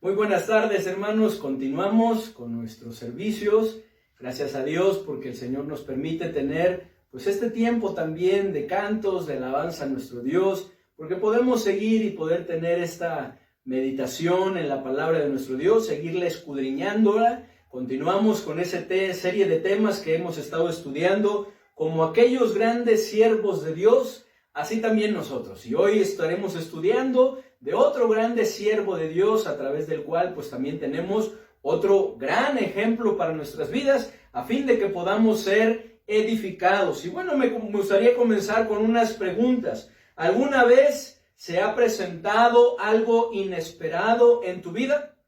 Muy buenas tardes, hermanos. Continuamos con nuestros servicios. Gracias a Dios porque el Señor nos permite tener este tiempo también de cantos, de alabanza a nuestro Dios, porque podemos seguir y poder tener esta meditación en la palabra de nuestro Dios, seguirla escudriñándola. Continuamos con esa serie de temas que hemos estado estudiando, como aquellos grandes siervos de Dios, así también nosotros. Y hoy estaremos estudiando de otro grande siervo de Dios, a través del cual también tenemos otro gran ejemplo para nuestras vidas, a fin de que podamos ser edificados. Y bueno, me gustaría comenzar con unas preguntas. ¿Alguna vez se ha presentado algo inesperado en tu vida?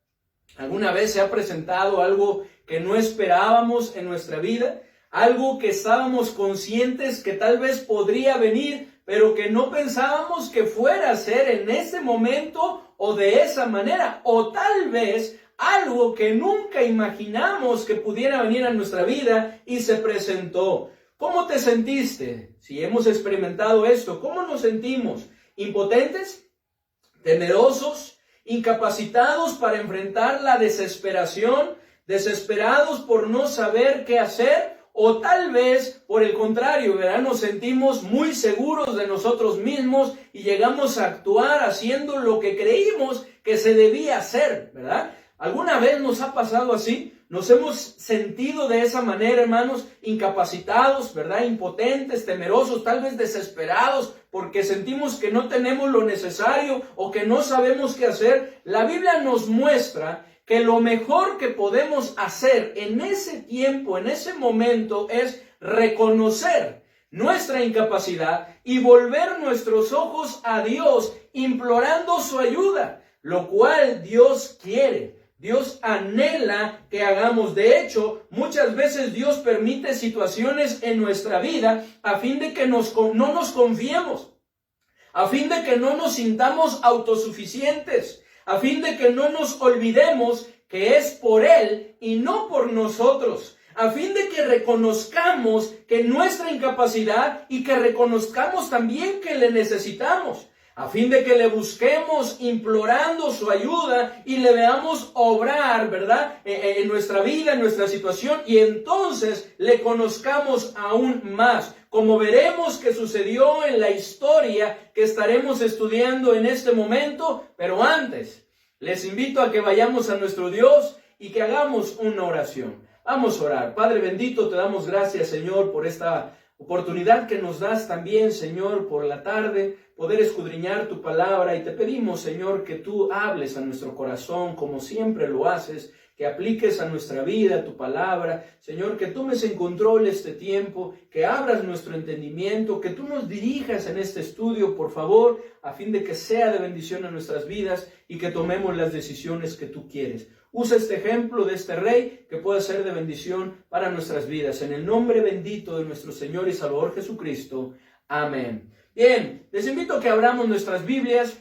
¿Alguna vez se ha presentado algo que no esperábamos en nuestra vida? Algo que estábamos conscientes que tal vez podría venir, pero que no pensábamos que fuera a ser en ese momento o de esa manera. O tal vez algo que nunca imaginamos que pudiera venir a nuestra vida y se presentó. ¿Cómo te sentiste? Si hemos experimentado esto, ¿cómo nos sentimos? ¿Impotentes? ¿Temerosos? ¿Incapacitados para enfrentar la desesperación? ¿Desesperados por no saber qué hacer? O tal vez, por el contrario, ¿verdad? Nos sentimos muy seguros de nosotros mismos y llegamos a actuar haciendo lo que creímos que se debía hacer, ¿verdad? ¿Alguna vez nos ha pasado así? Nos hemos sentido de esa manera, hermanos, incapacitados, ¿verdad? Impotentes, temerosos, tal vez desesperados, porque sentimos que no tenemos lo necesario o que no sabemos qué hacer. La Biblia nos muestra que lo mejor que podemos hacer en ese tiempo, en ese momento, es reconocer nuestra incapacidad y volver nuestros ojos a Dios, implorando su ayuda, lo cual Dios quiere. Dios anhela que hagamos. De hecho, muchas veces Dios permite situaciones en nuestra vida a fin de que no nos confiemos, a fin de que no nos sintamos autosuficientes, a fin de que no nos olvidemos que es por Él y no por nosotros, a fin de que reconozcamos que nuestra incapacidad y que reconozcamos también que le necesitamos, a fin de que le busquemos implorando su ayuda y le veamos obrar, ¿verdad? En nuestra vida, en nuestra situación, y entonces le conozcamos aún más, como veremos que sucedió en la historia que estaremos estudiando en este momento. Pero antes, les invito a que vayamos a nuestro Dios y que hagamos una oración. Vamos a orar. Padre bendito, te damos gracias, Señor, por esta oportunidad que nos das también, Señor, por la tarde, poder escudriñar tu palabra, y te pedimos, Señor, que tú hables a nuestro corazón como siempre lo haces, que apliques a nuestra vida tu palabra, Señor, que tomes en control este tiempo, que abras nuestro entendimiento, que tú nos dirijas en este estudio, por favor, a fin de que sea de bendición a nuestras vidas y que tomemos las decisiones que tú quieres. Usa este ejemplo de este Rey que pueda ser de bendición para nuestras vidas. En el nombre bendito de nuestro Señor y Salvador Jesucristo. Amén. Bien, les invito a que abramos nuestras Biblias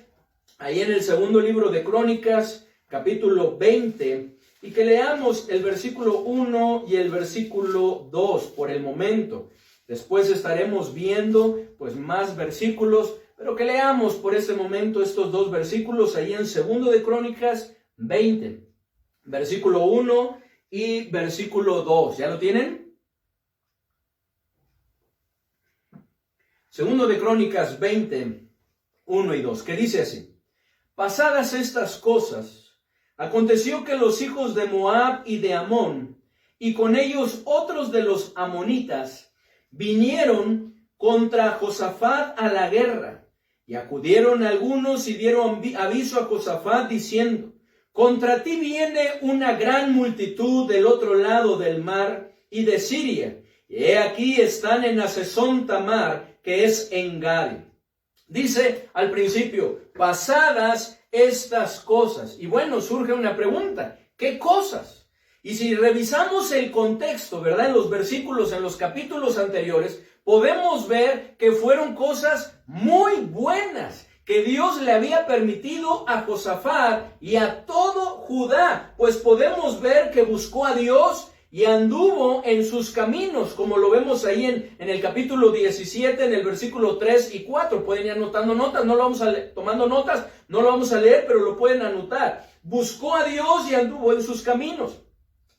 ahí en el segundo libro de Crónicas, capítulo 20, y que leamos el versículo 1 y el versículo 2 por el momento. Después estaremos viendo más versículos, pero que leamos por este momento estos dos versículos ahí en segundo de Crónicas 20, versículo 1 y versículo 2. ¿Ya lo tienen? Segundo de Crónicas 20, 1 y 2, que dice así: Pasadas estas cosas, aconteció que los hijos de Moab y de Amón, y con ellos otros de los amonitas, vinieron contra Josafat a la guerra, y acudieron algunos y dieron aviso a Josafat diciendo: Contra ti viene una gran multitud del otro lado del mar y de Siria, y he aquí están en Hazezón Tamar, que es en Gadi. Dice al principio, pasadas estas cosas. Y bueno, surge una pregunta: ¿qué cosas? Y si revisamos el contexto, ¿verdad? En los versículos, en los capítulos anteriores, podemos ver que fueron cosas muy buenas que Dios le había permitido a Josafat y a todo Judá. Pues podemos ver que buscó a Dios y anduvo en sus caminos, como lo vemos ahí en el capítulo 17, en el versículo 3 y 4. Pueden ir anotando notas, tomando notas, no lo vamos a leer, pero lo pueden anotar. buscó a Dios y anduvo en sus caminos.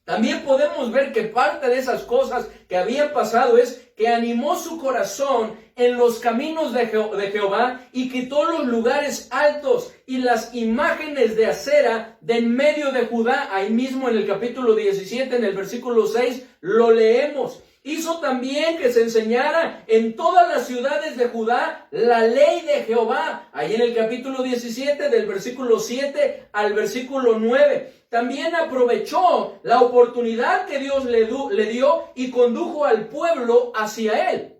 También podemos ver que parte de esas cosas que habían pasado es que animó su corazón en los caminos de Jehová y quitó los lugares altos y las imágenes de acera de en medio de Judá. Ahí mismo en el capítulo 17, en el versículo 6, lo leemos. Hizo también que se enseñara en todas las ciudades de Judá la ley de Jehová. Ahí en el capítulo 17, del versículo 7 al versículo 9. También aprovechó la oportunidad que Dios le dio y condujo al pueblo hacia él.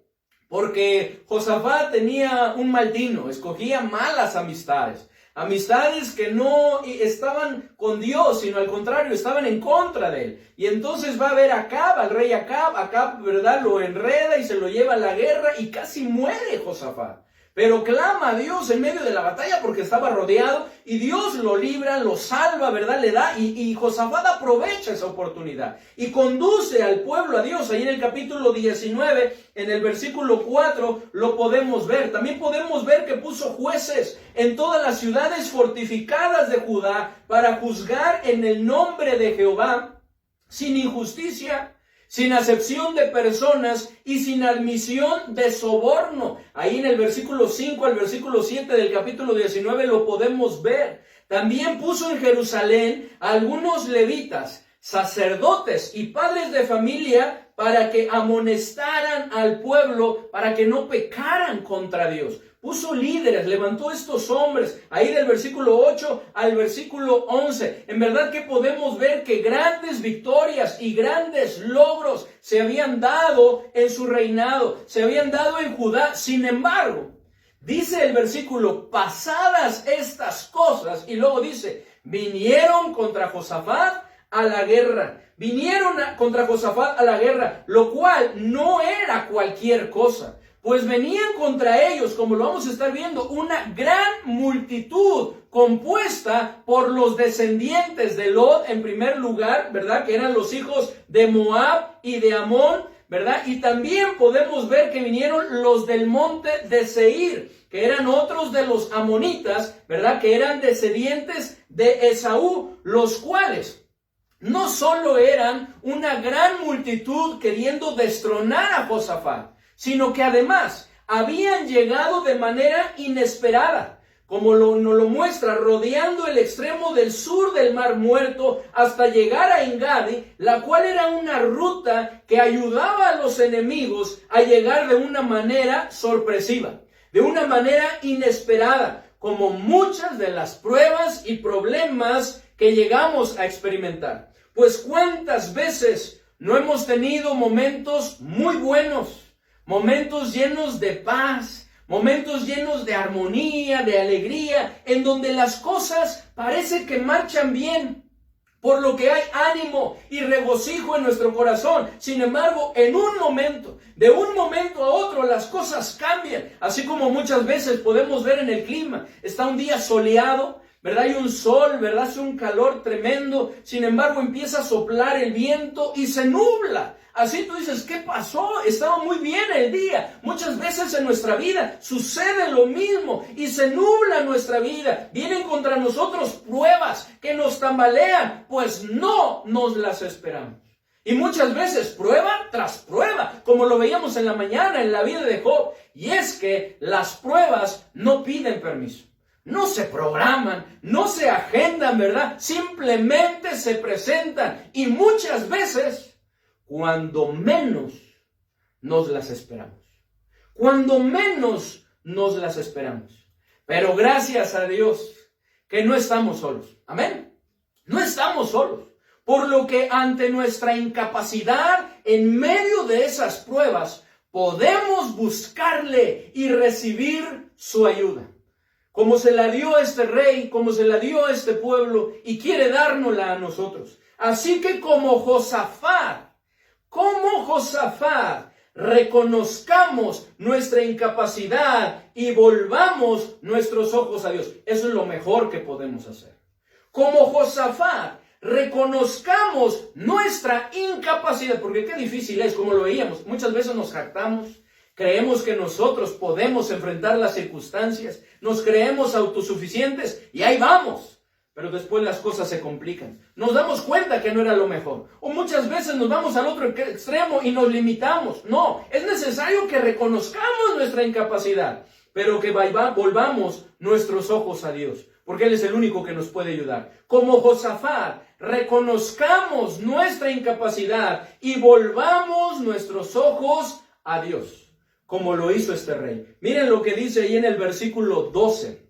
Porque Josafat tenía un mal tino, escogía malas amistades. Amistades que no estaban con Dios, sino al contrario, estaban en contra de él. Y entonces va a ver a Acab, al rey Acab, ¿verdad? Lo enreda y se lo lleva a la guerra y casi muere Josafat. Pero clama a Dios en medio de la batalla porque estaba rodeado y Dios lo libra, lo salva, ¿verdad? Le da y Josafat aprovecha esa oportunidad y conduce al pueblo a Dios. Ahí en el capítulo 19, en el versículo 4, lo podemos ver. También podemos ver que puso jueces en todas las ciudades fortificadas de Judá para juzgar en el nombre de Jehová sin injusticia, sin acepción de personas y sin admisión de soborno. Ahí en el versículo 5 al versículo 7 del capítulo 19 lo podemos ver. También puso en Jerusalén a algunos levitas, sacerdotes y padres de familia para que amonestaran al pueblo, para que no pecaran contra Dios. Puso líderes, levantó estos hombres, ahí del versículo 8 al versículo 11. En verdad que podemos ver que grandes victorias y grandes logros se habían dado en su reinado, se habían dado en Judá. Sin embargo, dice el versículo, pasadas estas cosas, y luego dice, vinieron contra Josafat a la guerra. Vinieron contra Josafat a la guerra, lo cual no era cualquier cosa. Pues venían contra ellos, como lo vamos a estar viendo, una gran multitud compuesta por los descendientes de Lot en primer lugar, ¿verdad? Que eran los hijos de Moab y de Amón, ¿verdad? Y también podemos ver que vinieron los del monte de Seir, que eran otros de los amonitas, ¿verdad? Que eran descendientes de Esaú, los cuales no solo eran una gran multitud queriendo destronar a Josafat, sino que además habían llegado de manera inesperada, como nos lo muestra, rodeando el extremo del sur del Mar Muerto hasta llegar a Engadi, la cual era una ruta que ayudaba a los enemigos a llegar de una manera sorpresiva, de una manera inesperada, como muchas de las pruebas y problemas que llegamos a experimentar. Pues cuántas veces no hemos tenido momentos muy buenos, momentos llenos de paz, momentos llenos de armonía, de alegría, en donde las cosas parece que marchan bien, por lo que hay ánimo y regocijo en nuestro corazón. Sin embargo, en un momento, de un momento a otro, las cosas cambian, así como muchas veces podemos ver en el clima. Está un día soleado, ¿verdad? Hay un sol, ¿verdad? Hace un calor tremendo, sin embargo empieza a soplar el viento y se nubla. Así tú dices, ¿qué pasó? Estaba muy bien el día. Muchas veces en nuestra vida sucede lo mismo y se nubla nuestra vida. Vienen contra nosotros pruebas que nos tambalean, pues no nos las esperamos. Y muchas veces prueba tras prueba, como lo veíamos en la mañana en la vida de Job. Y es que las pruebas no piden permiso. No se programan, no se agendan, ¿verdad? Simplemente se presentan y muchas veces cuando menos nos las esperamos. Cuando menos nos las esperamos. Pero gracias a Dios que no estamos solos. Amén. No estamos solos. Por lo que ante nuestra incapacidad, en medio de esas pruebas, podemos buscarle y recibir su ayuda. Como se la dio a este rey, como se la dio a este pueblo, y quiere dárnosla a nosotros. Así que como Josafat, reconozcamos nuestra incapacidad y volvamos nuestros ojos a Dios. Eso es lo mejor que podemos hacer. Como Josafat, reconozcamos nuestra incapacidad, porque qué difícil es, como lo veíamos. Muchas veces nos jactamos, creemos que nosotros podemos enfrentar las circunstancias, nos creemos autosuficientes y ahí vamos. pero después las cosas se complican. Nos damos cuenta que no era lo mejor. O muchas veces nos vamos al otro extremo y nos limitamos. No, es necesario que reconozcamos nuestra incapacidad, pero que volvamos nuestros ojos a Dios, porque Él es el único que nos puede ayudar. Como Josafat, reconozcamos nuestra incapacidad y volvamos nuestros ojos a Dios, como lo hizo este rey. Miren lo que dice ahí en el versículo 12.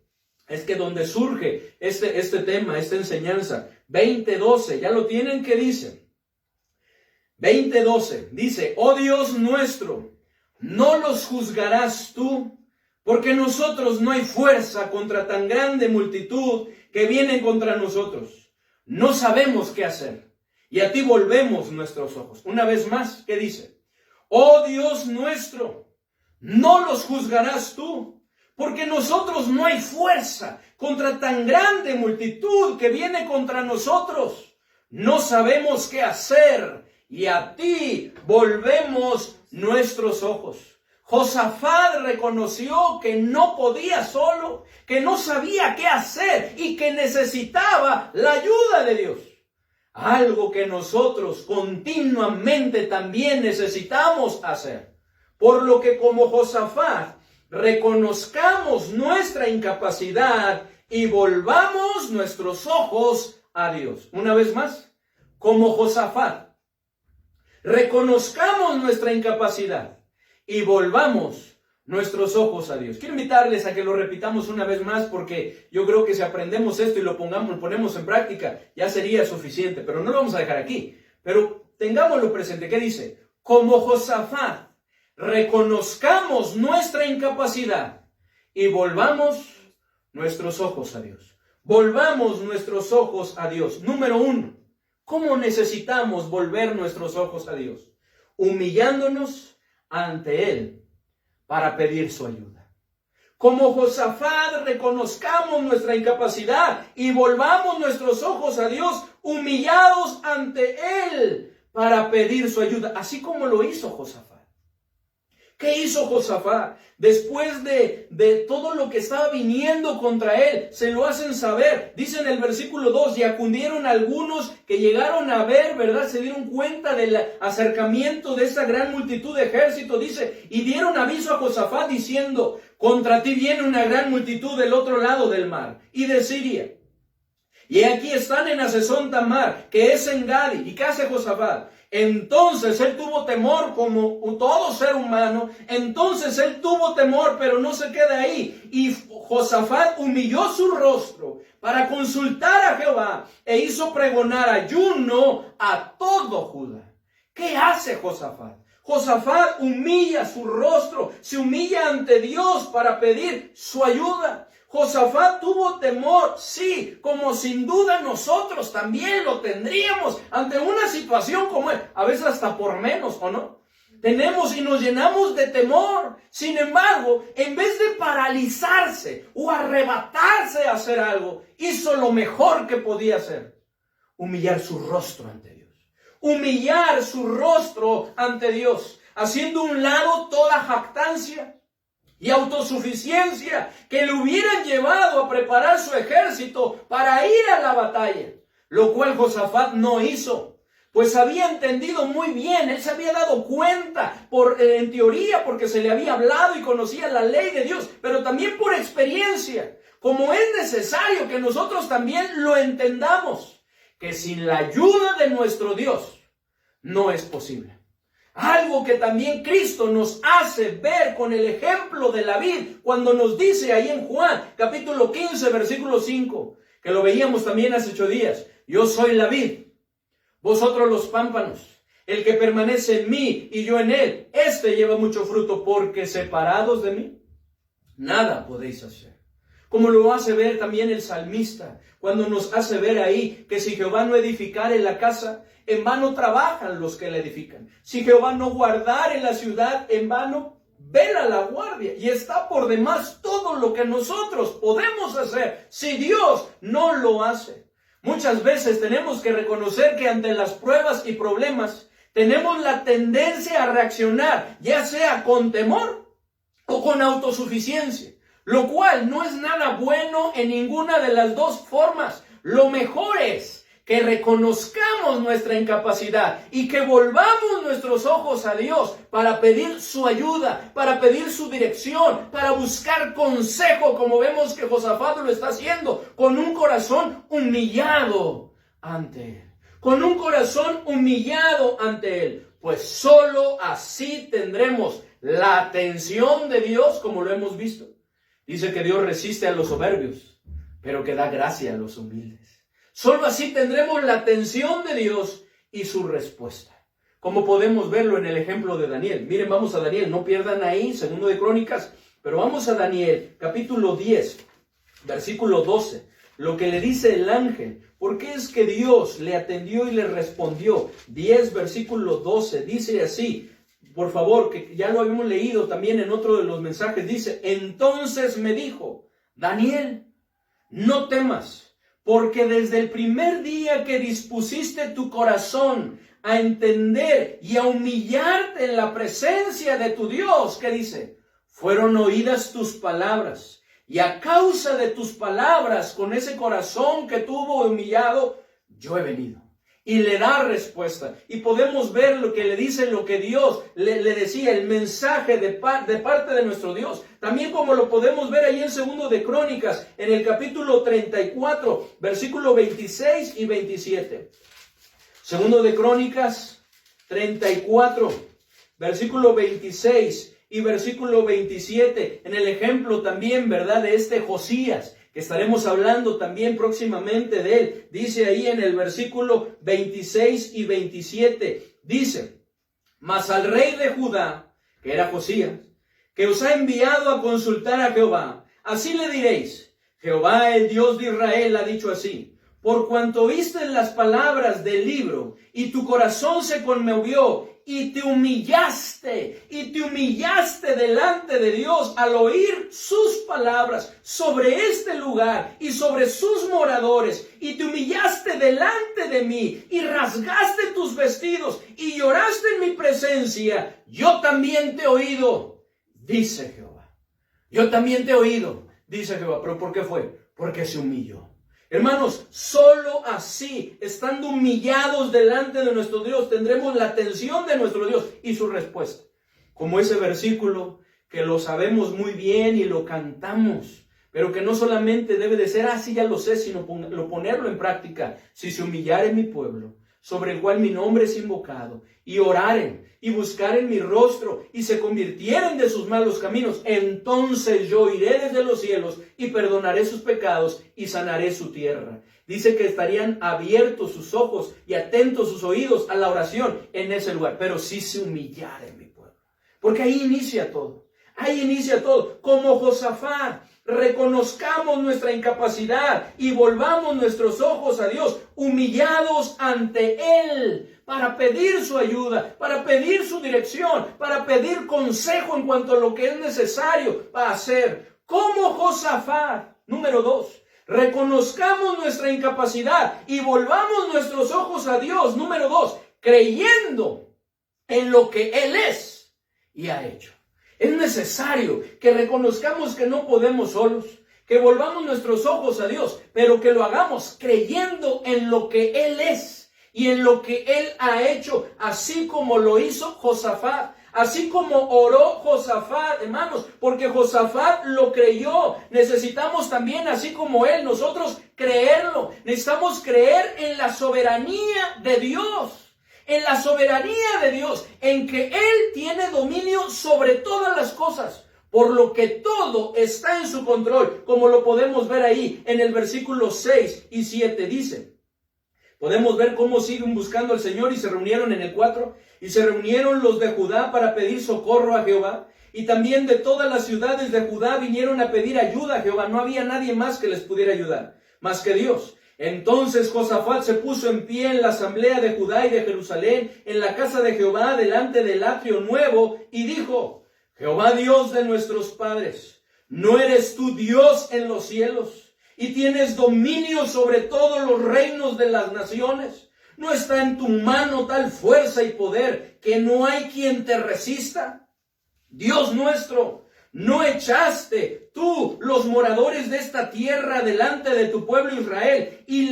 Es que donde surge este tema, esta enseñanza, 20:12, ¿ya lo tienen? ¿Qué dice? 20:12, dice, oh Dios nuestro, no los juzgarás tú, porque nosotros no hay fuerza contra tan grande multitud que vienen contra nosotros. No sabemos qué hacer, y a ti volvemos nuestros ojos. Una vez más, ¿qué dice? Oh Dios nuestro, no los juzgarás tú, porque nosotros no hay fuerza contra tan grande multitud que viene contra nosotros. No sabemos qué hacer y a ti volvemos nuestros ojos. Josafat reconoció que no podía solo, que no sabía qué hacer y que necesitaba la ayuda de Dios. Algo que nosotros continuamente también necesitamos hacer. Por lo que como Josafat, reconozcamos nuestra incapacidad y volvamos nuestros ojos a Dios. Una vez más, como Josafat, reconozcamos nuestra incapacidad y volvamos nuestros ojos a Dios. Quiero invitarles a que lo repitamos una vez más, porque yo creo que si aprendemos esto y lo ponemos en práctica, ya sería suficiente, pero no lo vamos a dejar aquí. Pero tengámoslo presente. ¿Qué dice? Como Josafat, reconozcamos nuestra incapacidad y volvamos nuestros ojos a Dios. Volvamos nuestros ojos a Dios. Número 1, ¿cómo necesitamos volver nuestros ojos a Dios? Humillándonos ante Él para pedir su ayuda. Como Josafat, reconozcamos nuestra incapacidad y volvamos nuestros ojos a Dios, humillados ante Él para pedir su ayuda, así como lo hizo Josafat. ¿Qué hizo Josafat? Después de todo lo que estaba viniendo contra él, se lo hacen saber. Dice en el versículo 2, y acudieron algunos que llegaron a ver, ¿verdad? Se dieron cuenta del acercamiento de esa gran multitud de ejército. Dice, y dieron aviso a Josafat diciendo, contra ti viene una gran multitud del otro lado del mar y de Siria. Y aquí están en Hazezón Tamar, que es en Gadi. ¿Y qué hace Josafat? Entonces él tuvo temor como todo ser humano. Entonces él tuvo temor, pero no se queda ahí. Y Josafat humilló su rostro para consultar a Jehová e hizo pregonar ayuno a todo Judá. ¿Qué hace Josafat? Josafat humilla su rostro, se humilla ante Dios para pedir su ayuda. Josafat tuvo temor, sí, como sin duda nosotros también lo tendríamos ante una situación como esta, a veces hasta por menos, ¿o no? Tenemos y nos llenamos de temor. Sin embargo, en vez de paralizarse o arrebatarse a hacer algo, hizo lo mejor que podía hacer: humillar su rostro ante Dios. Humillar su rostro ante Dios, haciendo a un lado toda jactancia y autosuficiencia que le hubieran llevado a preparar su ejército para ir a la batalla, lo cual Josafat no hizo, pues había entendido muy bien. Él se había dado cuenta, en teoría, porque se le había hablado y conocía la ley de Dios, pero también por experiencia, como es necesario que nosotros también lo entendamos, que sin la ayuda de nuestro Dios no es posible. Algo que también Cristo nos hace ver con el ejemplo de la vid, cuando nos dice ahí en Juan, capítulo 15, versículo 5, que lo veíamos también hace 8 días. Yo soy la vid, vosotros los pámpanos. El que permanece en mí y yo en él, este lleva mucho fruto, porque separados de mí, nada podéis hacer. Como lo hace ver también el salmista, cuando nos hace ver ahí que si Jehová no edificare la casa, en vano trabajan los que la edifican. Si Jehová no guardare la ciudad, en vano vela la guardia. Y está por demás todo lo que nosotros podemos hacer si Dios no lo hace. Muchas veces tenemos que reconocer que ante las pruebas y problemas tenemos la tendencia a reaccionar, ya sea con temor o con autosuficiencia, lo cual no es nada bueno en ninguna de las dos formas, Lo mejor es que reconozcamos nuestra incapacidad y que volvamos nuestros ojos a Dios para pedir su ayuda, para pedir su dirección, para buscar consejo, como vemos que Josafat lo está haciendo, con un corazón humillado ante Él. Con un corazón humillado ante Él. Pues solo así tendremos la atención de Dios, como lo hemos visto. Dice que Dios resiste a los soberbios, pero que da gracia a los humildes. Solo así tendremos la atención de Dios y su respuesta. Como podemos verlo en el ejemplo de Daniel. Miren, vamos a Daniel, no pierdan ahí, 2 de Crónicas, pero vamos a Daniel, capítulo 10, versículo 12. Lo que le dice el ángel. ¿Por qué es que Dios le atendió y le respondió? 10, versículo 12, dice así. Por favor, que ya lo habíamos leído también en otro de los mensajes. Dice, entonces me dijo, Daniel, no temas, porque desde el primer día que dispusiste tu corazón a entender y a humillarte en la presencia de tu Dios, ¿qué dice? Fueron oídas tus palabras. Y a causa de tus palabras, con ese corazón que tuvo humillado, yo he venido. Y le da respuesta. Y podemos ver lo que le dice, lo que Dios le decía, el mensaje de parte de nuestro Dios. También como lo podemos ver ahí en 2 de Crónicas, en el capítulo 34, versículo 26 y 27. 2 de Crónicas 34, versículo 26 y versículo 27, en el ejemplo también, ¿verdad?, de este Josías, que estaremos hablando también próximamente de él. Dice ahí en el versículo 26 y 27, dice, mas al rey de Judá, que era Josías, que os ha enviado a consultar a Jehová, así le diréis, Jehová el Dios de Israel ha dicho así, por cuanto oíste las palabras del libro, y tu corazón se conmovió, y te humillaste delante de Dios al oír sus palabras sobre este lugar y sobre sus moradores, y te humillaste delante de mí, y rasgaste tus vestidos, y lloraste en mi presencia, yo también te he oído, dice Jehová. Yo también te he oído, dice Jehová. ¿Pero por qué fue? Porque se humilló. Hermanos, solo así, estando humillados delante de nuestro Dios, tendremos la atención de nuestro Dios y su respuesta. Como ese versículo que lo sabemos muy bien y lo cantamos, pero que no solamente debe de ser, sí, ya lo sé, sino ponerlo en práctica. Si se humillare mi pueblo, sobre el cual mi nombre es invocado, y oraren, y buscaren mi rostro, y se convirtieren de sus malos caminos, entonces yo iré desde los cielos, y perdonaré sus pecados, y sanaré su tierra. Dice que estarían abiertos sus ojos, y atentos sus oídos a la oración en ese lugar, pero si se humillare mi pueblo. Porque ahí inicia todo. Ahí inicia todo. Como Josafat, reconozcamos nuestra incapacidad y volvamos nuestros ojos a Dios, humillados ante Él, para pedir su ayuda, para pedir su dirección, para pedir consejo en cuanto a lo que es necesario para hacer. Como Josafat. Número 2. Reconozcamos nuestra incapacidad y volvamos nuestros ojos a Dios. Número 2. Creyendo en lo que Él es y ha hecho. Es necesario que reconozcamos que no podemos solos, que volvamos nuestros ojos a Dios, pero que lo hagamos creyendo en lo que Él es y en lo que Él ha hecho, así como lo hizo Josafat, así como oró Josafat, hermanos, porque Josafat lo creyó. Necesitamos también, así como él, nosotros creerlo. Necesitamos creer en la soberanía de Dios. En la soberanía de Dios, en que Él tiene dominio sobre todas las cosas, por lo que todo está en su control, como lo podemos ver ahí en el versículo 6 y 7, dice. Podemos ver cómo siguen buscando al Señor y se reunieron en el 4, y se reunieron los de Judá para pedir socorro a Jehová, y también de todas las ciudades de Judá vinieron a pedir ayuda a Jehová. No había nadie más que les pudiera ayudar, más que Dios. Entonces Josafat se puso en pie en la asamblea de Judá y de Jerusalén, en la casa de Jehová, delante del atrio nuevo, y dijo, Jehová Dios de nuestros padres, ¿no eres tú Dios en los cielos, y tienes dominio sobre todos los reinos de las naciones? ¿No está en tu mano tal fuerza y poder que no hay quien te resista? Dios nuestro, ¿No echaste tú los moradores de esta tierra delante de tu pueblo Israel y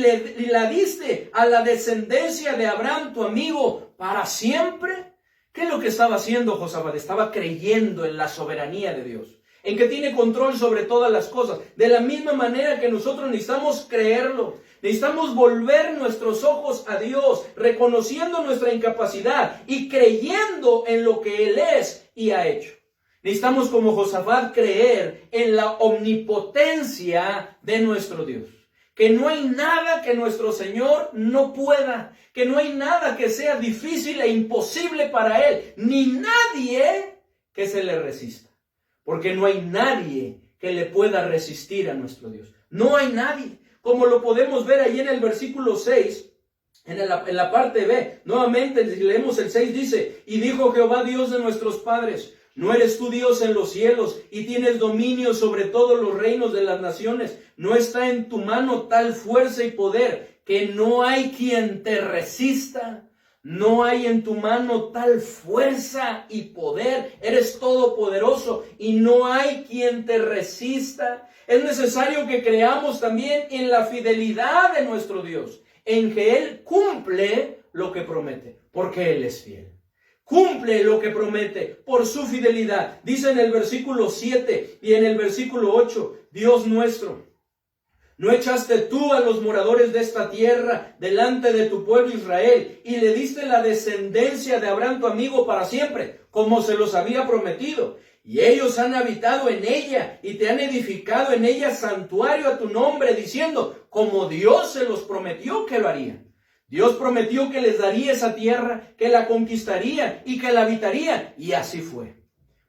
la diste a la descendencia de Abraham, tu amigo, para siempre? ¿Qué es lo que estaba haciendo Josafat? Estaba creyendo en la soberanía de Dios, en que tiene control sobre todas las cosas. De la misma manera que nosotros necesitamos creerlo. Necesitamos volver nuestros ojos a Dios, reconociendo nuestra incapacidad y creyendo en lo que Él es y ha hecho. Necesitamos, como Josafat, creer en la omnipotencia de nuestro Dios. Que no hay nada que nuestro Señor no pueda. Que no hay nada que sea difícil e imposible para Él. Ni nadie que se le resista. Porque no hay nadie que le pueda resistir a nuestro Dios. No hay nadie. Como lo podemos ver ahí en el versículo 6, en la parte B. Nuevamente, si leemos el 6, dice: y dijo Jehová, Dios de nuestros padres: ¿no eres tú Dios en los cielos y tienes dominio sobre todos los reinos de las naciones? ¿No está en tu mano tal fuerza y poder que no hay quien te resista? No hay en tu mano tal fuerza y poder. Eres todopoderoso y no hay quien te resista. Es necesario que creamos también en la fidelidad de nuestro Dios, en que Él cumple lo que promete, porque Él es fiel. Cumple lo que promete por su fidelidad. Dice en el versículo 7 y en el versículo 8, Dios nuestro, ¿no echaste tú a los moradores de esta tierra delante de tu pueblo Israel y le diste la descendencia de Abraham tu amigo para siempre, como se los había prometido? Y ellos han habitado en ella y te han edificado en ella santuario a tu nombre, diciendo, como Dios se los prometió que lo haría. Dios prometió que les daría esa tierra, que la conquistaría y que la habitaría. Y así fue.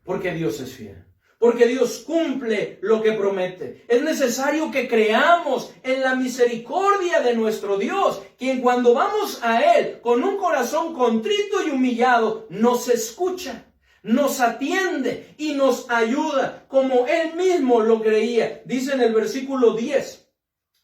Porque Dios es fiel. Porque Dios cumple lo que promete. Es necesario que creamos en la misericordia de nuestro Dios, quien cuando vamos a Él con un corazón contrito y humillado, nos escucha, nos atiende y nos ayuda, como Él mismo lo creía. Dice en el versículo 10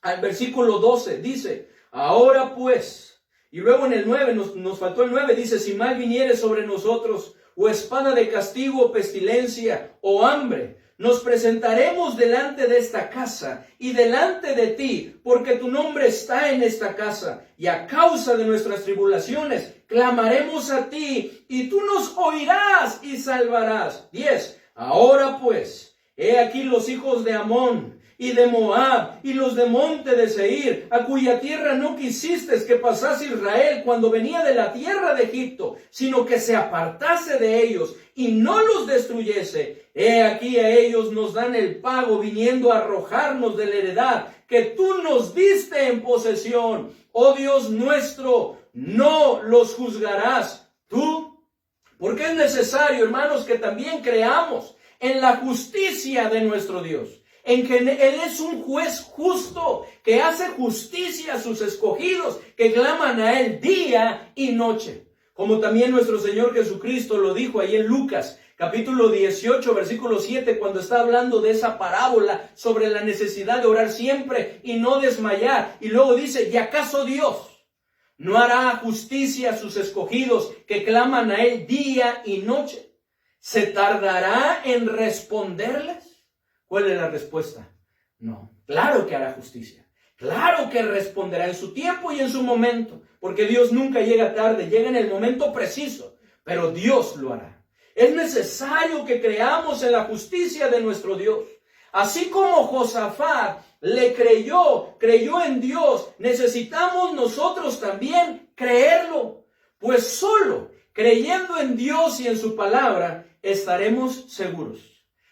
al versículo 12, dice: ahora pues, y luego en el 9, nos faltó el 9, dice: si mal viniere sobre nosotros, o espada de castigo, o pestilencia, o hambre, nos presentaremos delante de esta casa y delante de ti, porque tu nombre está en esta casa, y a causa de nuestras tribulaciones clamaremos a ti, y tú nos oirás y salvarás. 10. Ahora pues, he aquí los hijos de Amón y de Moab, y los de monte de Seir, a cuya tierra no quisiste que pasase Israel cuando venía de la tierra de Egipto, sino que se apartase de ellos y no los destruyese. He aquí a ellos nos dan el pago, viniendo a arrojarnos de la heredad que tú nos diste en posesión. Oh Dios nuestro, no los juzgarás tú. Porque es necesario, hermanos, que también creamos en la justicia de nuestro Dios, en que Él es un juez justo, que hace justicia a sus escogidos, que claman a Él día y noche. Como también nuestro Señor Jesucristo lo dijo ahí en Lucas, capítulo 18, versículo 7, cuando está hablando de esa parábola sobre la necesidad de orar siempre y no desmayar. Y luego dice: ¿y acaso Dios no hará justicia a sus escogidos que claman a Él día y noche? ¿Se tardará en responderles? ¿Cuál es la respuesta? No. Claro que hará justicia. Claro que responderá en su tiempo y en su momento. Porque Dios nunca llega tarde, llega en el momento preciso. Pero Dios lo hará. Es necesario que creamos en la justicia de nuestro Dios. Así como Josafat le creyó en Dios, necesitamos nosotros también creerlo. Pues solo creyendo en Dios y en su palabra estaremos seguros.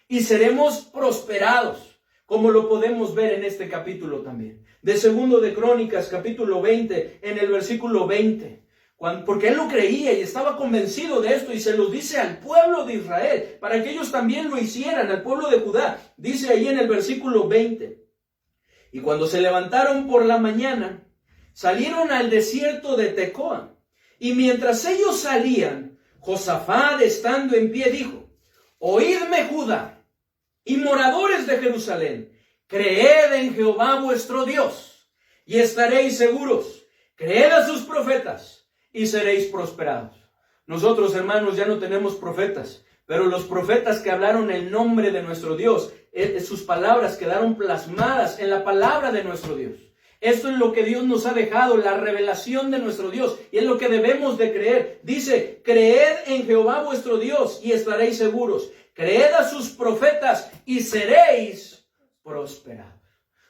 Y seremos prosperados, como lo podemos ver en este capítulo también. De Segundo de Crónicas, capítulo 20, en el versículo 20. Porque él lo creía y estaba convencido de esto, y se lo dice al pueblo de Israel, para que ellos también lo hicieran, al pueblo de Judá. Dice ahí en el versículo 20. Y cuando se levantaron por la mañana, salieron al desierto de Tecoa. Y mientras ellos salían, Josafat, estando en pie, dijo: oídme, Judá y moradores de Jerusalén, creed en Jehová vuestro Dios, y estaréis seguros. Creed a sus profetas, y seréis prosperados. Nosotros, hermanos, ya no tenemos profetas, Pero los profetas que hablaron el nombre de nuestro Dios, sus palabras quedaron plasmadas en la palabra de nuestro Dios. Esto es lo que Dios nos ha dejado, la revelación de nuestro Dios, y es lo que debemos de creer. Dice, creed en Jehová vuestro Dios y estaréis seguros. Creed a sus profetas y seréis prosperados.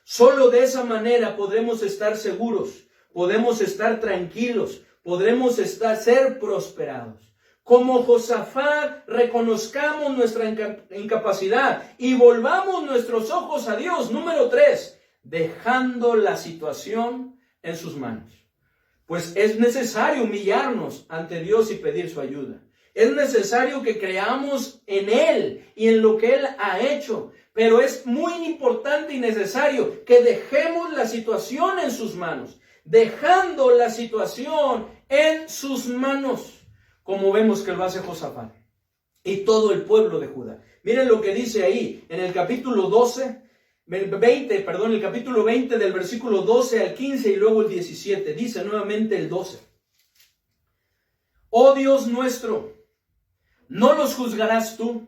Solo de esa manera podremos estar seguros, podemos estar tranquilos, podremos ser prosperados. Como Josafat, reconozcamos nuestra incapacidad y volvamos nuestros ojos a Dios. Número 3, dejando la situación en sus manos. Pues es necesario humillarnos ante Dios y pedir su ayuda. Es necesario que creamos en Él y en lo que Él ha hecho. Pero es muy importante y necesario que dejemos la situación en sus manos. Dejando la situación en sus manos. Como vemos que lo hace Josafat y todo el pueblo de Judá. Miren lo que dice ahí en el capítulo 20 del versículo 12 al 15 y luego el 17. Dice nuevamente el 12. Oh Dios nuestro, ¿no los juzgarás tú?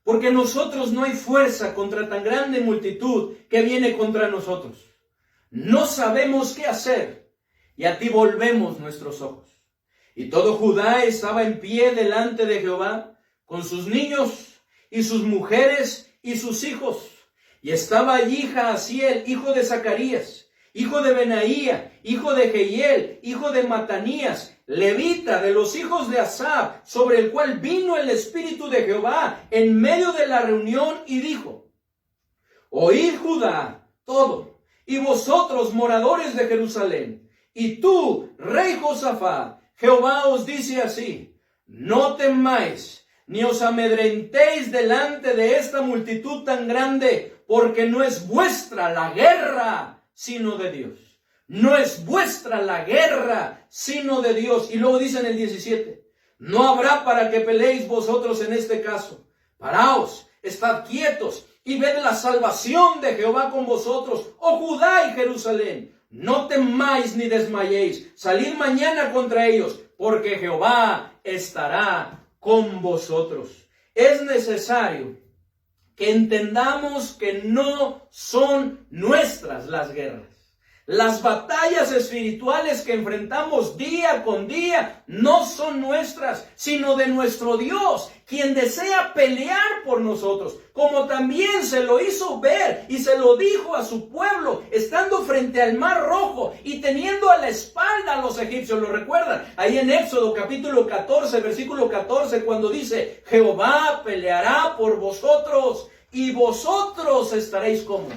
Porque nosotros no hay fuerza contra tan grande multitud que viene contra nosotros. No sabemos qué hacer y a ti volvemos nuestros ojos. Y todo Judá estaba en pie delante de Jehová, con sus niños y sus mujeres y sus hijos. Y estaba allí Jaasiel, hijo de Zacarías, hijo de Benaía, hijo de Jehiel, hijo de Matanías, levita de los hijos de Asaf, sobre el cual vino el Espíritu de Jehová en medio de la reunión y dijo, oíd Judá todo, y vosotros moradores de Jerusalén, y tú, rey Josafat, Jehová os dice así, no temáis, ni os amedrentéis delante de esta multitud tan grande, porque no es vuestra la guerra, sino de Dios. No es vuestra la guerra, sino de Dios. Y luego dice en el 17, no habrá para que peleéis vosotros en este caso. Paraos, estad quietos, y ved la salvación de Jehová con vosotros, oh Judá y Jerusalén. No temáis ni desmayéis, salid mañana contra ellos, porque Jehová estará con vosotros. Es necesario que entendamos que no son nuestras las guerras. Las batallas espirituales que enfrentamos día con día no son nuestras, sino de nuestro Dios, quien desea pelear por nosotros, como también se lo hizo ver y se lo dijo a su pueblo, estando frente al Mar Rojo y teniendo a la espalda a los egipcios. ¿Lo recuerdan? Ahí en Éxodo capítulo 14, versículo 14, cuando dice, Jehová peleará por vosotros y vosotros estaréis como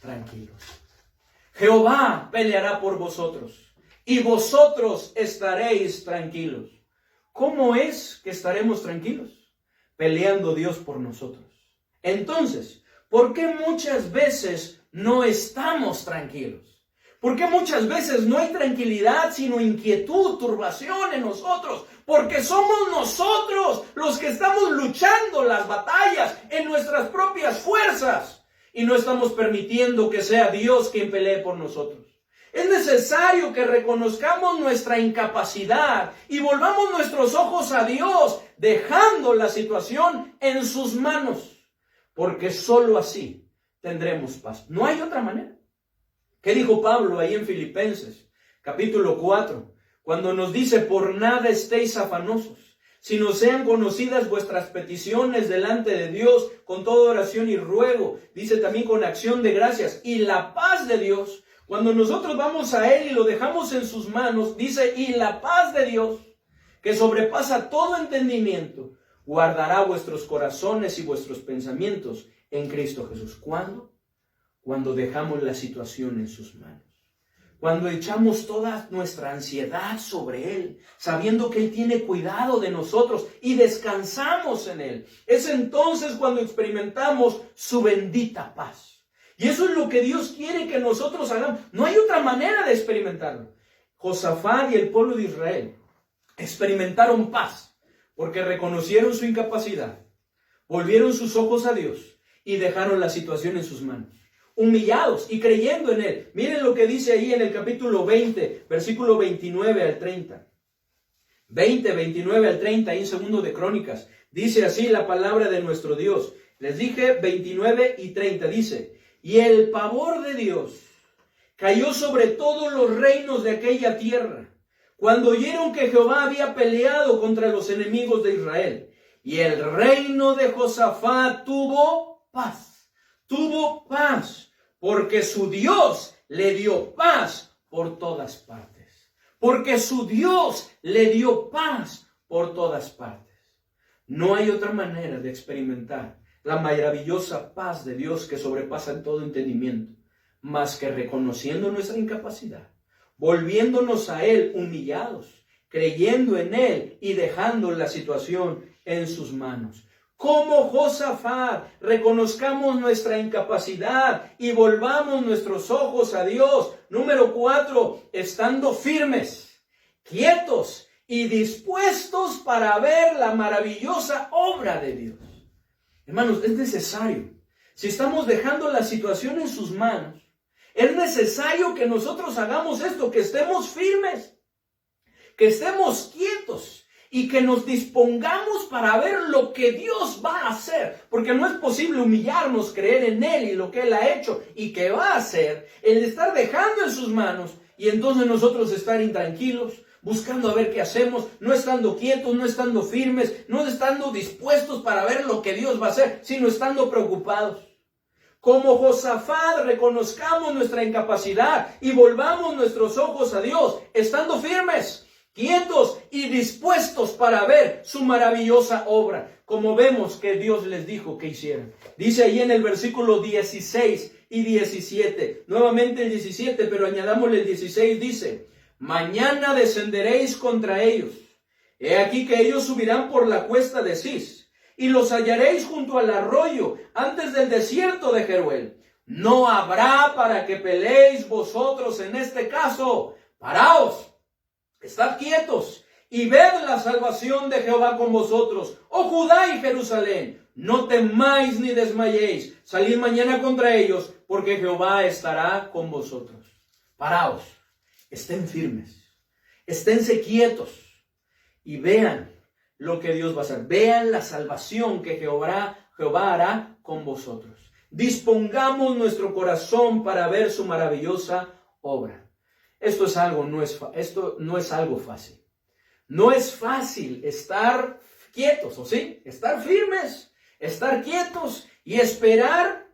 tranquilos. Jehová peleará por vosotros y vosotros estaréis tranquilos. ¿Cómo es que estaremos tranquilos? Peleando Dios por nosotros. Entonces, ¿por qué muchas veces no estamos tranquilos? ¿Por qué muchas veces no hay tranquilidad, sino inquietud, turbación en nosotros? Porque somos nosotros los que estamos luchando las batallas en nuestras propias fuerzas. Y no estamos permitiendo que sea Dios quien pelee por nosotros. Es necesario que reconozcamos nuestra incapacidad y volvamos nuestros ojos a Dios, dejando la situación en sus manos. Porque sólo así tendremos paz. No hay otra manera. ¿Qué dijo Pablo ahí en Filipenses, capítulo 4? Cuando nos dice, por nada estéis afanosos, sino sean conocidas vuestras peticiones delante de Dios con toda oración y ruego. Dice también con acción de gracias. Y la paz de Dios, cuando nosotros vamos a Él y lo dejamos en sus manos, dice, y la paz de Dios, que sobrepasa todo entendimiento, guardará vuestros corazones y vuestros pensamientos en Cristo Jesús. ¿Cuándo? Cuando dejamos la situación en sus manos. Cuando echamos toda nuestra ansiedad sobre Él, sabiendo que Él tiene cuidado de nosotros y descansamos en Él. Es entonces cuando experimentamos su bendita paz. Y eso es lo que Dios quiere que nosotros hagamos. No hay otra manera de experimentarlo. Josafat y el pueblo de Israel experimentaron paz porque reconocieron su incapacidad, volvieron sus ojos a Dios y dejaron la situación en sus manos. Humillados y creyendo en Él. Miren lo que dice ahí en el capítulo 20, versículo 29 al 30. 20, 29 al 30 y en segundo de Crónicas. Dice así la palabra de nuestro Dios. Les dije 29 y 30, dice: y el pavor de Dios cayó sobre todos los reinos de aquella tierra, cuando oyeron que Jehová había peleado contra los enemigos de Israel. Y el reino de Josafat tuvo paz, porque su Dios le dio paz por todas partes. Porque su Dios le dio paz por todas partes. No hay otra manera de experimentar la maravillosa paz de Dios que sobrepasa en todo entendimiento, más que reconociendo nuestra incapacidad, volviéndonos a Él humillados, creyendo en Él y dejando la situación en sus manos. Como Josafat, reconozcamos nuestra incapacidad y volvamos nuestros ojos a Dios. Número 4, estando firmes, quietos y dispuestos para ver la maravillosa obra de Dios. Hermanos, es necesario, si estamos dejando la situación en sus manos, es necesario que nosotros hagamos esto, que estemos firmes, que estemos quietos y que nos dispongamos para ver lo que Dios va a hacer. Porque no es posible humillarnos, creer en Él y lo que Él ha hecho y que va a hacer, el estar dejando en sus manos y entonces nosotros estar intranquilos, buscando a ver qué hacemos, no estando quietos, no estando firmes, no estando dispuestos para ver lo que Dios va a hacer, sino estando preocupados. Como Josafat, reconozcamos nuestra incapacidad y volvamos nuestros ojos a Dios, estando firmes, quietos y dispuestos para ver su maravillosa obra, como vemos que Dios les dijo que hicieran. Dice ahí en el versículo 16 y 17, nuevamente el 17, pero añadámosle el 16, dice: mañana descenderéis contra ellos. He aquí que ellos subirán por la cuesta de Cis, y los hallaréis junto al arroyo, antes del desierto de Jeruel. No habrá para que peleéis vosotros en este caso. Paraos, estad quietos, y ved la salvación de Jehová con vosotros, oh Judá y Jerusalén. No temáis ni desmayéis. Salid mañana contra ellos, porque Jehová estará con vosotros. Paraos. Estén firmes, esténse quietos y vean lo que Dios va a hacer. Vean la salvación que Jehová hará con vosotros. Dispongamos nuestro corazón para ver su maravillosa obra. Esto no es algo fácil. No es fácil estar quietos, ¿o sí? Estar firmes, estar quietos y esperar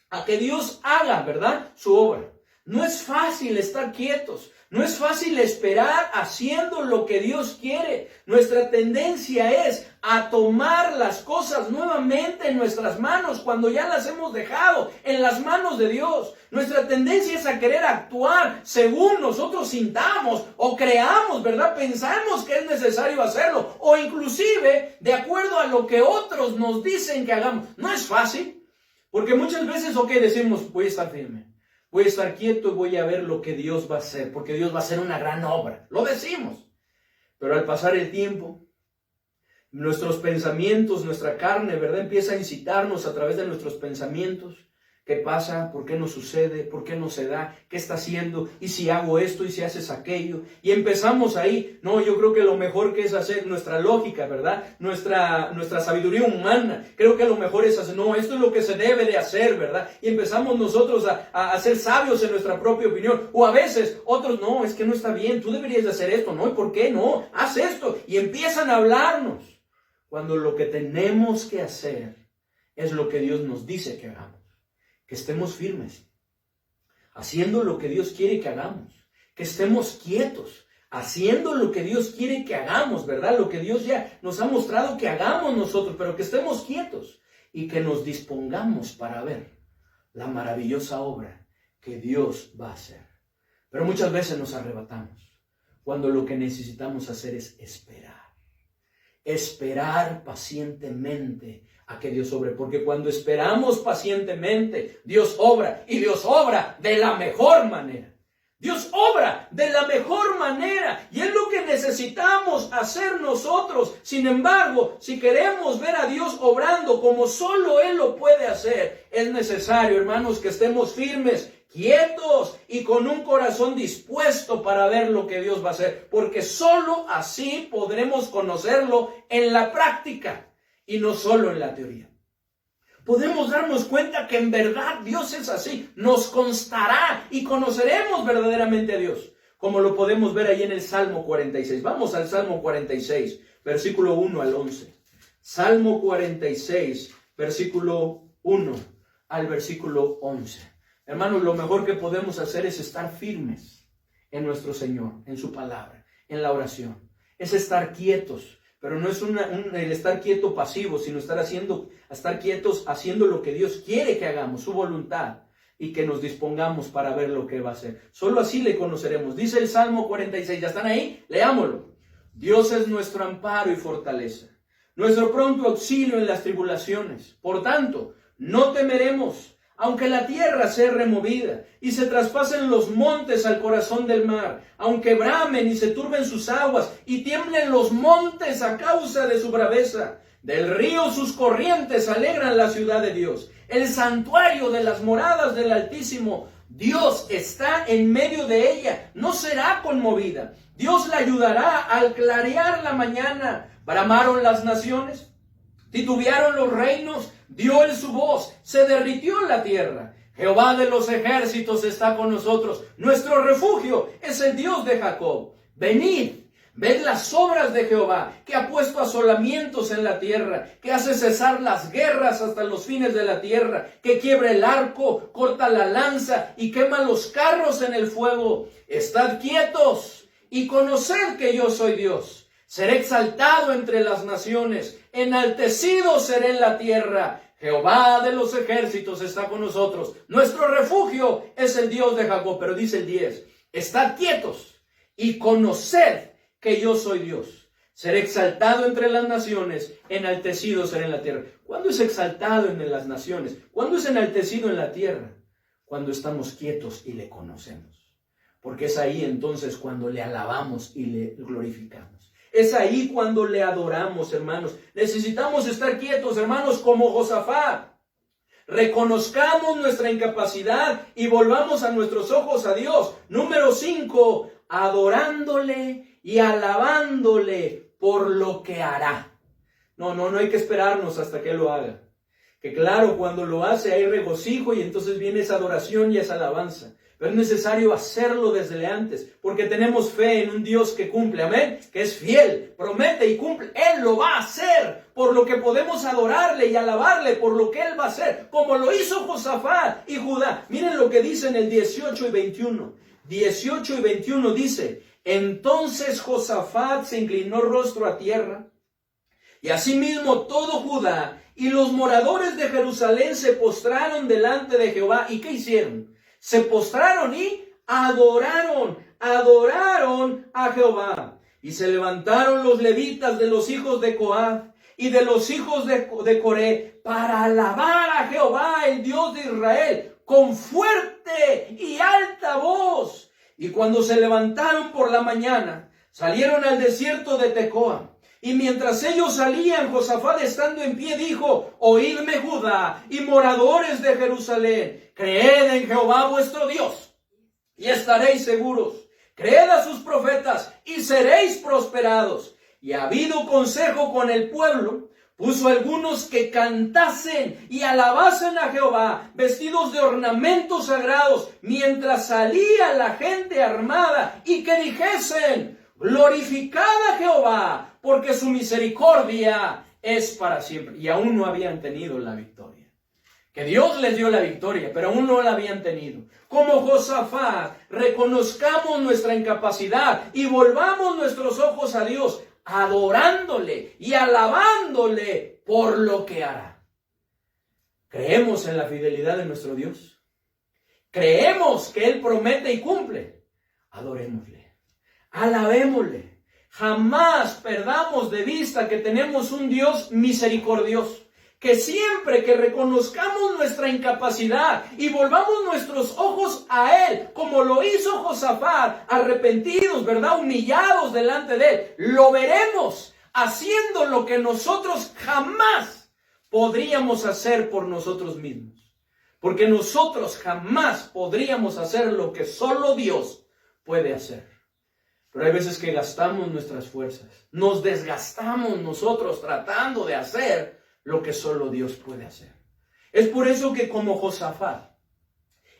a que Dios haga, ¿verdad?, su obra. No es fácil estar quietos. No es fácil esperar haciendo lo que Dios quiere. Nuestra tendencia es a tomar las cosas nuevamente en nuestras manos cuando ya las hemos dejado en las manos de Dios. Nuestra tendencia es a querer actuar según nosotros sintamos o creamos, ¿verdad? Pensamos que es necesario hacerlo o inclusive de acuerdo a lo que otros nos dicen que hagamos. No es fácil porque muchas veces, decimos, voy a estar firme. Voy a estar quieto y voy a ver lo que Dios va a hacer, porque Dios va a hacer una gran obra. Lo decimos. Pero al pasar el tiempo, nuestros pensamientos, nuestra carne, ¿verdad?, empieza a incitarnos a través de nuestros pensamientos. ¿Qué pasa? ¿Por qué no sucede? ¿Por qué no se da? ¿Qué está haciendo? ¿Y si hago esto? ¿Y si haces aquello? Y empezamos ahí. No, yo creo que lo mejor que es hacer nuestra lógica, ¿verdad? Nuestra sabiduría humana. Creo que lo mejor es hacer, no, esto es lo que se debe de hacer, ¿verdad? Y empezamos nosotros a ser sabios en nuestra propia opinión. O a veces otros, no, es que no está bien, tú deberías de hacer esto. No, ¿y por qué no? Haz esto. Y empiezan a hablarnos. Cuando lo que tenemos que hacer es lo que Dios nos dice que hagamos. Que estemos firmes, haciendo lo que Dios quiere que hagamos, que estemos quietos, haciendo lo que Dios quiere que hagamos, ¿verdad? Lo que Dios ya nos ha mostrado que hagamos nosotros, pero que estemos quietos y que nos dispongamos para ver la maravillosa obra que Dios va a hacer. Pero muchas veces nos arrebatamos cuando lo que necesitamos hacer es esperar pacientemente a que Dios obre, porque cuando esperamos pacientemente, Dios obra, y Dios obra de la mejor manera. Dios obra de la mejor manera y es lo que necesitamos hacer nosotros. Sin embargo, si queremos ver a Dios obrando como solo Él lo puede hacer, es necesario, hermanos, que estemos firmes, quietos y con un corazón dispuesto para ver lo que Dios va a hacer. Porque solo así podremos conocerlo en la práctica y no solo en la teoría. Podemos darnos cuenta que en verdad Dios es así. Nos constará y conoceremos verdaderamente a Dios. Como lo podemos ver ahí en el Salmo 46. Vamos al Salmo 46, versículo 1 al 11. Salmo 46, versículo 1 al versículo 11. Hermanos, lo mejor que podemos hacer es estar firmes en nuestro Señor, en su palabra, en la oración. Es estar quietos. Pero no es el estar quieto pasivo, sino estar quietos haciendo lo que Dios quiere que hagamos, su voluntad, y que nos dispongamos para ver lo que va a hacer. Solo así le conoceremos. Dice el Salmo 46, ¿ya están ahí? Leámoslo. Dios es nuestro amparo y fortaleza, nuestro pronto auxilio en las tribulaciones. Por tanto, no temeremos, aunque la tierra sea removida y se traspasen los montes al corazón del mar, aunque bramen y se turben sus aguas y tiemblen los montes a causa de su braveza. Del río sus corrientes alegran la ciudad de Dios, el santuario de las moradas del Altísimo. Dios está en medio de ella, no será conmovida. Dios la ayudará al clarear la mañana. Bramaron las naciones, titubearon los reinos, dio él su voz, se derritió la tierra. Jehová de los ejércitos está con nosotros. Nuestro refugio es el Dios de Jacob. Venid, ved las obras de Jehová, que ha puesto asolamientos en la tierra, que hace cesar las guerras hasta los fines de la tierra, que quiebra el arco, corta la lanza y quema los carros en el fuego. Estad quietos y conoced que yo soy Dios. Seré exaltado entre las naciones, enaltecido seré en la tierra. Jehová de los ejércitos está con nosotros. Nuestro refugio es el Dios de Jacob. Pero dice el 10, estad quietos y conoced que yo soy Dios. Seré exaltado entre las naciones, enaltecido seré en la tierra. ¿Cuándo es exaltado en las naciones? ¿Cuándo es enaltecido en la tierra? Cuando estamos quietos y le conocemos. Porque es ahí entonces cuando le alabamos y le glorificamos. Es ahí cuando le adoramos, hermanos. Necesitamos estar quietos, hermanos, como Josafat. Reconozcamos nuestra incapacidad y volvamos a nuestros ojos a Dios. Número 5, adorándole y alabándole por lo que hará. No hay que esperarnos hasta que Él lo haga. Que claro, cuando lo hace hay regocijo y entonces viene esa adoración y esa alabanza. Pero es necesario hacerlo desde antes, porque tenemos fe en un Dios que cumple, amén, que es fiel, promete y cumple. Él lo va a hacer, por lo que podemos adorarle y alabarle por lo que Él va a hacer, como lo hizo Josafat y Judá. Miren lo que dice en el 18 y 21. 18 y 21 dice, entonces Josafat se inclinó rostro a tierra, y asimismo todo Judá y los moradores de Jerusalén se postraron delante de Jehová. ¿Y qué hicieron? Se postraron y adoraron a Jehová. Y se levantaron los levitas de los hijos de Coat y de los hijos de Coré para alabar a Jehová, el Dios de Israel, con fuerte y alta voz. Y cuando se levantaron por la mañana, salieron al desierto de Tecoa. Y mientras ellos salían, Josafat estando en pie dijo, oídme Judá y moradores de Jerusalén, creed en Jehová vuestro Dios y estaréis seguros. Creed a sus profetas y seréis prosperados. Y habido consejo con el pueblo, puso algunos que cantasen y alabasen a Jehová, vestidos de ornamentos sagrados, mientras salía la gente armada, y que dijesen, glorificad a Jehová, porque su misericordia es para siempre. Y aún no habían tenido la victoria. Que Dios les dio la victoria, pero aún no la habían tenido. Como Josafat, reconozcamos nuestra incapacidad y volvamos nuestros ojos a Dios, adorándole y alabándole por lo que hará. ¿Creemos en la fidelidad de nuestro Dios? ¿Creemos que Él promete y cumple? Adorémosle, alabémosle. Jamás perdamos de vista que tenemos un Dios misericordioso, que siempre que reconozcamos nuestra incapacidad y volvamos nuestros ojos a Él, como lo hizo Josafat, arrepentidos, ¿verdad? Humillados delante de Él, lo veremos haciendo lo que nosotros jamás podríamos hacer por nosotros mismos. Porque nosotros jamás podríamos hacer lo que solo Dios puede hacer. Pero hay veces que gastamos nuestras fuerzas, nos desgastamos nosotros tratando de hacer lo que solo Dios puede hacer. Es por eso que como Josafat,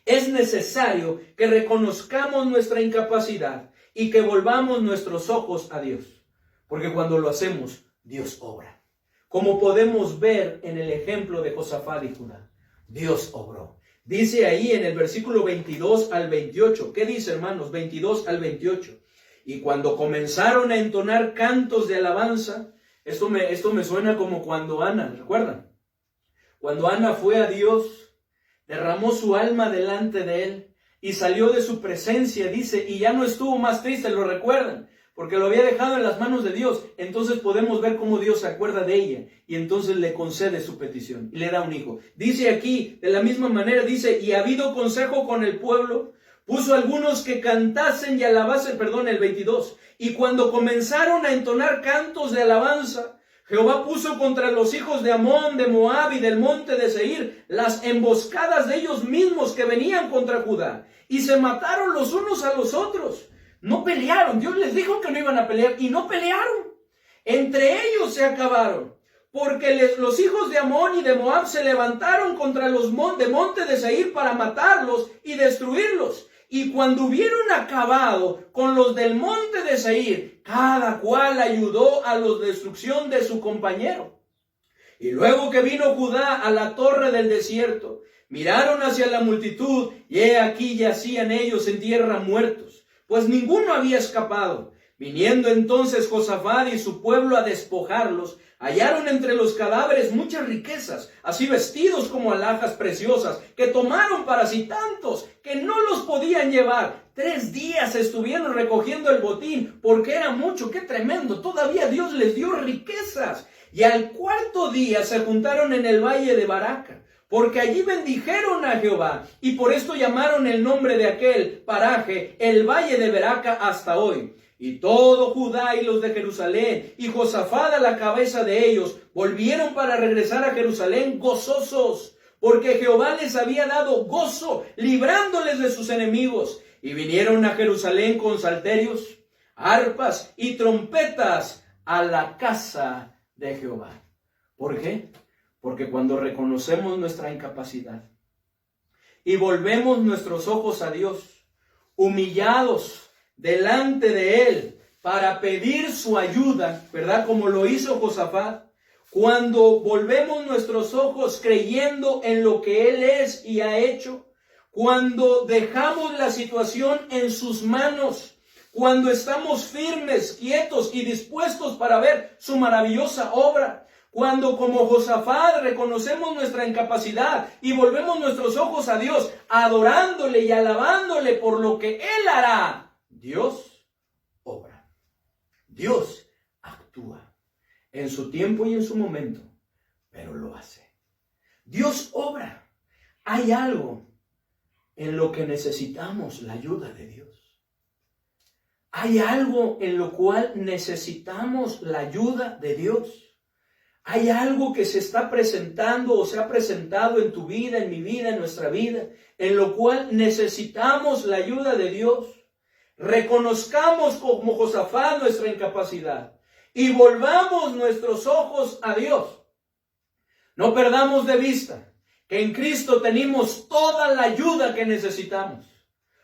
es necesario que reconozcamos nuestra incapacidad y que volvamos nuestros ojos a Dios. Porque cuando lo hacemos, Dios obra. Como podemos ver en el ejemplo de Josafat y Judá, Dios obró. Dice ahí en el versículo 22 al 28. ¿Qué dice, hermanos? 22 al 28. Y cuando comenzaron a entonar cantos de alabanza, esto me suena como cuando Ana, ¿recuerdan? Cuando Ana fue a Dios, derramó su alma delante de Él y salió de su presencia, dice, y ya no estuvo más triste, ¿lo recuerdan? Porque lo había dejado en las manos de Dios. Entonces podemos ver cómo Dios se acuerda de ella y entonces le concede su petición y le da un hijo. Dice aquí, de la misma manera, dice, y ha habido consejo con el pueblo, puso algunos que cantasen y alabasen, el 22. Y cuando comenzaron a entonar cantos de alabanza, Jehová puso contra los hijos de Amón, de Moab y del monte de Seir las emboscadas de ellos mismos que venían contra Judá. Y se mataron los unos a los otros. No pelearon. Dios les dijo que no iban a pelear y no pelearon. Entre ellos se acabaron. Porque los hijos de Amón y de Moab se levantaron contra los de monte de Seir para matarlos y destruirlos. Y cuando hubieron acabado con los del monte de Seir, cada cual ayudó a la destrucción de su compañero. Y luego que vino Judá a la torre del desierto, miraron hacia la multitud, y he aquí yacían ellos en tierra muertos, pues ninguno había escapado. Viniendo entonces Josafat y su pueblo a despojarlos, hallaron entre los cadáveres muchas riquezas, así vestidos como alhajas preciosas, que tomaron para sí tantos que no los podían llevar. 3 días estuvieron recogiendo el botín, porque era mucho, qué tremendo. Todavía Dios les dio riquezas. Y al 4.º día se juntaron en el valle de Baraca, porque allí bendijeron a Jehová, y por esto llamaron el nombre de aquel paraje el valle de Baraca hasta hoy. Y todo Judá y los de Jerusalén, y Josafat a la cabeza de ellos, volvieron para regresar a Jerusalén gozosos, porque Jehová les había dado gozo, librándoles de sus enemigos. Y vinieron a Jerusalén con salterios, arpas y trompetas a la casa de Jehová. ¿Por qué? Porque cuando reconocemos nuestra incapacidad y volvemos nuestros ojos a Dios, humillados delante de Él para pedir su ayuda, ¿verdad? Como lo hizo Josafat. Cuando volvemos nuestros ojos creyendo en lo que Él es y ha hecho, cuando dejamos la situación en sus manos, cuando estamos firmes, quietos y dispuestos para ver su maravillosa obra, cuando como Josafat reconocemos nuestra incapacidad y volvemos nuestros ojos a Dios, adorándole y alabándole por lo que Él hará, Dios obra. Dios actúa en su tiempo y en su momento, pero lo hace. Dios obra. Hay algo en lo que necesitamos la ayuda de Dios. Hay algo en lo cual necesitamos la ayuda de Dios. Hay algo que se está presentando o se ha presentado en tu vida, en mi vida, en nuestra vida, en lo cual necesitamos la ayuda de Dios. Reconozcamos como Josafat nuestra incapacidad y volvamos nuestros ojos a Dios. No perdamos de vista que en Cristo tenemos toda la ayuda que necesitamos.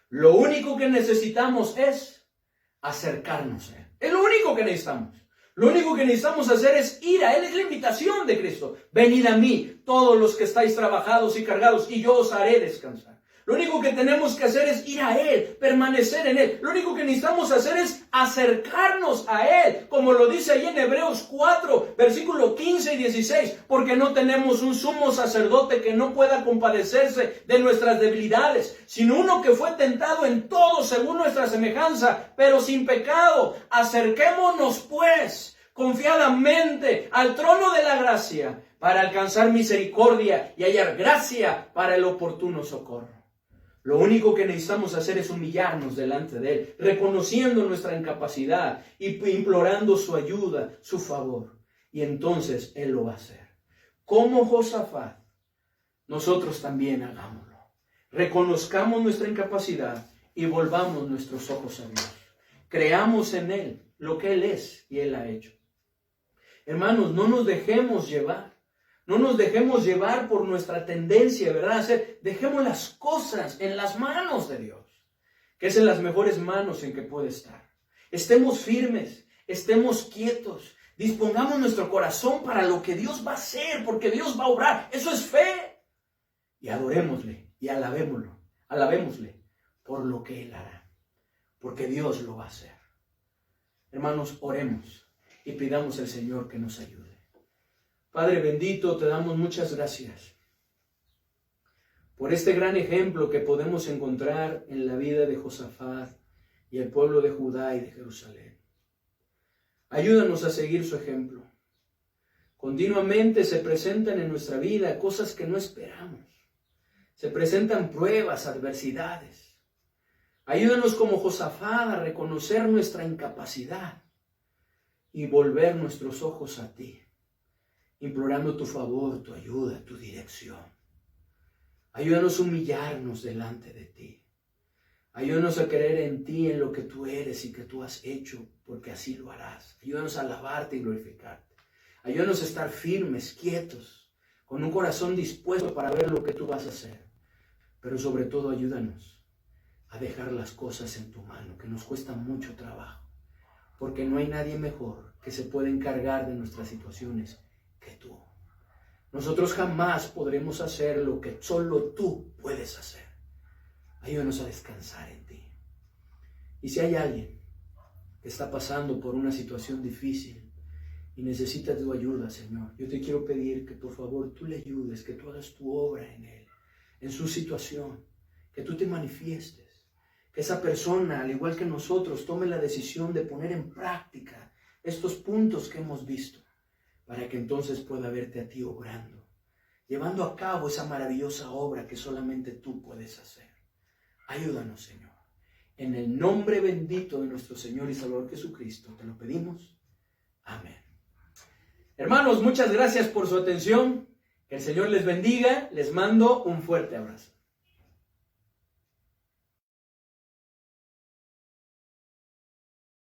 Lo único que necesitamos es acercarnos a Él. Es lo único que necesitamos. Lo único que necesitamos hacer es ir a Él. Es la invitación de Cristo. Venid a mí, todos los que estáis trabajados y cargados, y yo os haré descansar. Lo único que tenemos que hacer es ir a Él, permanecer en Él. Lo único que necesitamos hacer es acercarnos a Él, como lo dice ahí en Hebreos 4, versículo 15 y 16, porque no tenemos un sumo sacerdote que no pueda compadecerse de nuestras debilidades, sino uno que fue tentado en todo según nuestra semejanza, pero sin pecado. Acerquémonos pues confiadamente al trono de la gracia para alcanzar misericordia y hallar gracia para el oportuno socorro. Lo único que necesitamos hacer es humillarnos delante de Él, reconociendo nuestra incapacidad y implorando su ayuda, su favor. Y entonces Él lo va a hacer. Como Josafat, nosotros también hagámoslo. Reconozcamos nuestra incapacidad y volvamos nuestros ojos a Dios. Creamos en Él lo que Él es y Él ha hecho. Hermanos, no nos dejemos llevar. No nos dejemos llevar por nuestra tendencia, ¿verdad? Dejemos las cosas en las manos de Dios, que es en las mejores manos en que puede estar. Estemos firmes, estemos quietos, dispongamos nuestro corazón para lo que Dios va a hacer, porque Dios va a obrar. Eso es fe. Y adorémosle y alabémosle por lo que Él hará, porque Dios lo va a hacer. Hermanos, oremos y pidamos al Señor que nos ayude. Padre bendito, te damos muchas gracias por este gran ejemplo que podemos encontrar en la vida de Josafat y el pueblo de Judá y de Jerusalén. Ayúdanos a seguir su ejemplo. Continuamente se presentan en nuestra vida cosas que no esperamos. Se presentan pruebas, adversidades. Ayúdanos como Josafat a reconocer nuestra incapacidad y volver nuestros ojos a ti, implorando tu favor, tu ayuda, tu dirección. Ayúdanos a humillarnos delante de ti. Ayúdanos a creer en ti, en lo que tú eres y que tú has hecho, porque así lo harás. Ayúdanos a alabarte y glorificarte. Ayúdanos a estar firmes, quietos, con un corazón dispuesto para ver lo que tú vas a hacer. Pero sobre todo ayúdanos a dejar las cosas en tu mano, que nos cuesta mucho trabajo, porque no hay nadie mejor que se pueda encargar de nuestras situaciones que tú. Nosotros jamás podremos hacer lo que solo tú puedes hacer. Ayúdanos a descansar en ti. Y si hay alguien que está pasando por una situación difícil y necesita tu ayuda, Señor, yo te quiero pedir que por favor tú le ayudes, que tú hagas tu obra en él, en su situación, que tú te manifiestes, que esa persona, al igual que nosotros, tome la decisión de poner en práctica estos puntos que hemos visto, para que entonces pueda verte a ti obrando, llevando a cabo esa maravillosa obra que solamente tú puedes hacer. Ayúdanos, Señor. En el nombre bendito de nuestro Señor y Salvador Jesucristo, te lo pedimos. Amén. Hermanos, muchas gracias por su atención. Que el Señor les bendiga. Les mando un fuerte abrazo.